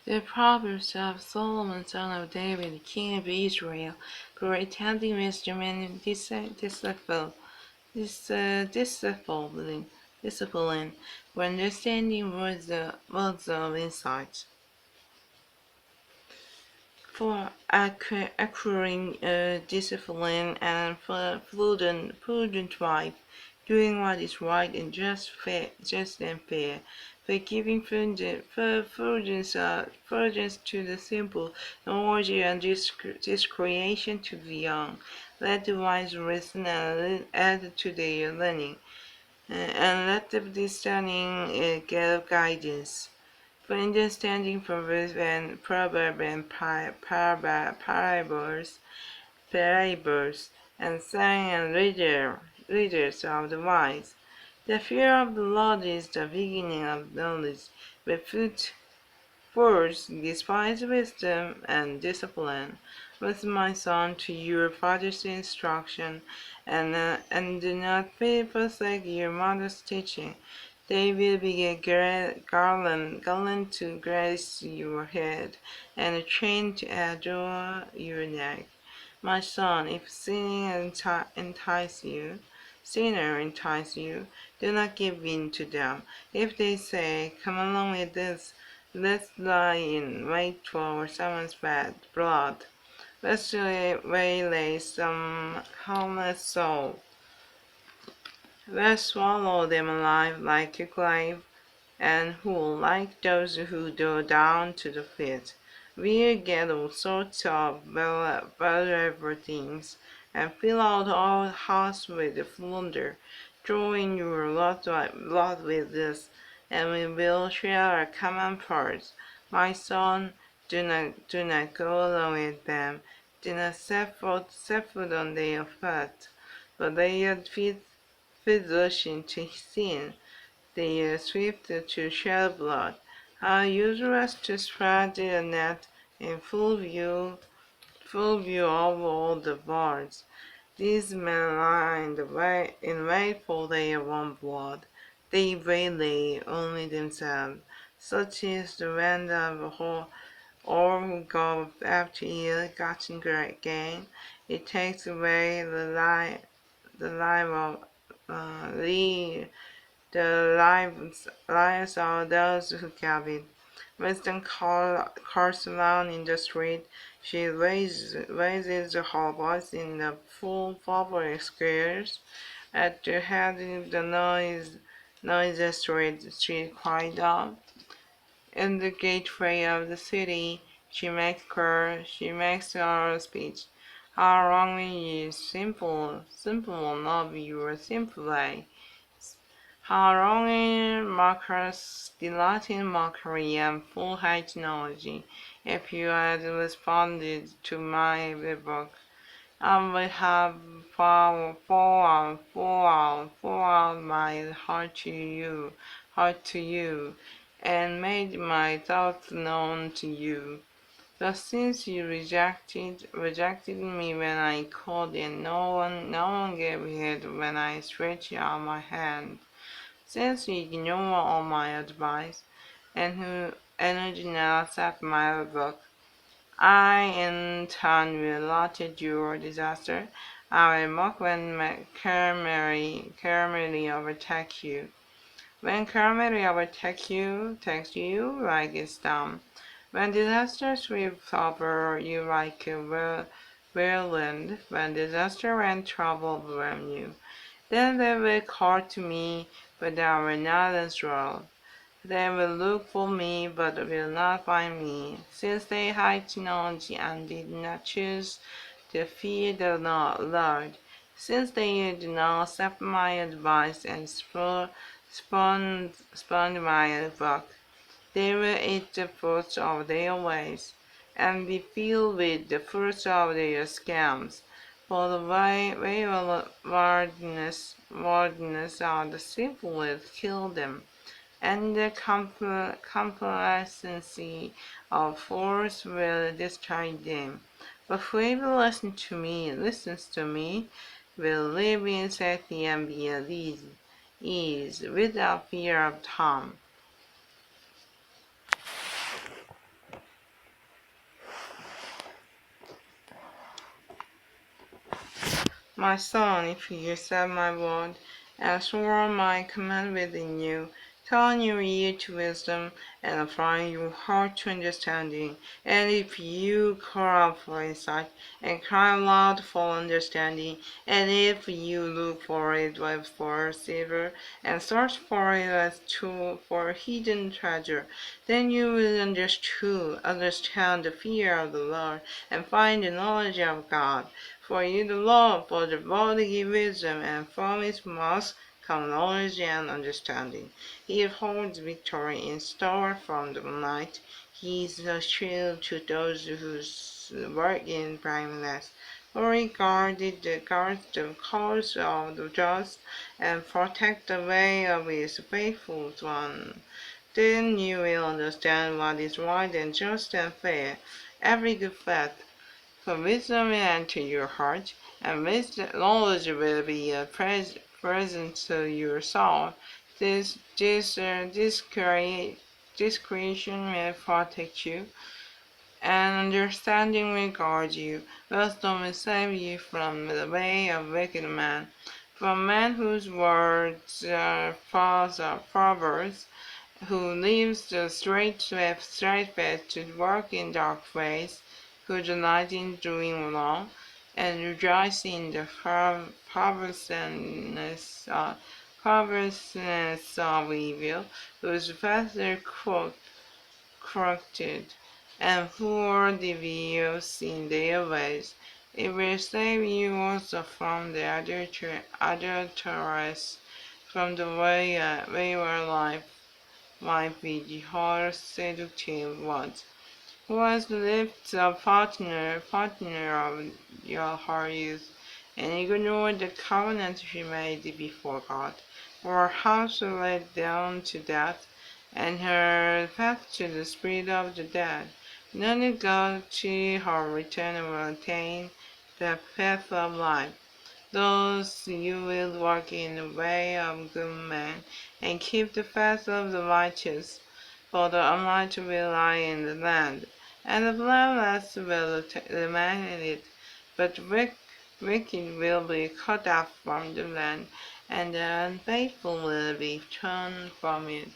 The Proverbs of Solomon, son of David, king of Israel, pretending wisdom and discipline, for understanding words of insight, for acquiring discipline and for prudent wife, doing what is right and just and fair, for giving prudence to the simple, and order and discretion to the young. Let the wise listen and add to their learning, and let the discerning give guidance. For understanding proverb and parables, and saying and readers of the wise. The fear of the Lord is the beginning of knowledge, but fools despise wisdom and discipline. Listen, my son, to your father's instruction, and do not forsake your mother's teaching. They will be a garland to grace your head, and a chain to adorn your neck. My son, if sinner entice you, do not give in to them. If they say, "Come along with us, let's lie in wait for someone's blood. Let's waylay some harmless soul. Let's swallow them alive like a grave, and who, like those who go down to the pit, will get all sorts of valuable things, and fill out our house with plunder. Draw in your lot with us, and we will share a common part. My son, do not go along with them. Do not set foot on their feet, for they are physician to sin. They are swift to shed blood. How useless to spread their net in full view of all the birds. These men lie in wait for their own blood. They waylay only themselves. Such is the wind of all who go after ill-gotten gain. It takes away the life of lives of those who have it. Wisdom calls aloud in the street. She raises her voice in the full public squares. At the head of the noisy street cried out. In the gateway of the city, she makes her speech. How wrongly you simple love your simple way. How wrongly mockers delight in mockery and full high technology. If you had responded to my rebuke, I would have pour out my heart to you, and made my thoughts known to you. But since you rejected me when I called, and no one gave heed when I stretched out my hand, since you ignore all my advice, and who did not accept my rebuke, I in turn will laugh at your disaster. I will mock when calamity overtakes you. When calamity takes you like a storm. When disaster sweeps over you like a whirlwind. When disaster and trouble overwhelm you. Then they will call to me, but I will not answer. They will look for me, but will not find me, since they hide knowledge and did not choose to fear the Lord, since they did not accept my advice and spurned my book. They will eat the fruits of their ways, and be filled with the fruits of their scams. For the waywardness of the simple will kill them, and the complacency of fools will destroy them. But whoever listens to me, will live in safety and be at ease, without fear of harm. My son, if you accept my word, and store my command within you, turn your ear to wisdom, and apply your heart to understanding, and if you cry out for insight, and cry aloud for understanding, and if you look for it as for silver, and search for it as for hidden treasure, then you will understand the fear of the Lord, and find the knowledge of God. For you the Lord, for the body give wisdom, and from his mouth come knowledge and understanding. He holds victory in store from the night. He is a shield to those who work in blindness. For he guards the cause of the just, and protect the way of his faithful one. Then you will understand what is right and just and fair. Every good fact, for wisdom will enter your heart, and wisdom, knowledge will be a present to your soul. This creation will protect you, and understanding will guard you. Wisdom will save you from the way of wicked men, from men whose words are false or perverse, who lives the straight path to work in dark ways, who delight in doing wrong, and rejoice in the perverseness of evil, whose paths are corrupted, and who are devious in their ways. It will save you also from the adulteress, from the wayward life might be the whole seductive words. Who has lived the partner of your whole youth, and ignored the covenant she made before God. For her house laid down to death, and her path to the spirit of the dead. None of God to her return will attain the path of life. Thus you will walk in the way of good men, and keep the path of the righteous. For the unrighteous will lie in the land, and the blameless will remain in it. But wicked will be cut off from the land, and the unfaithful will be turned from it.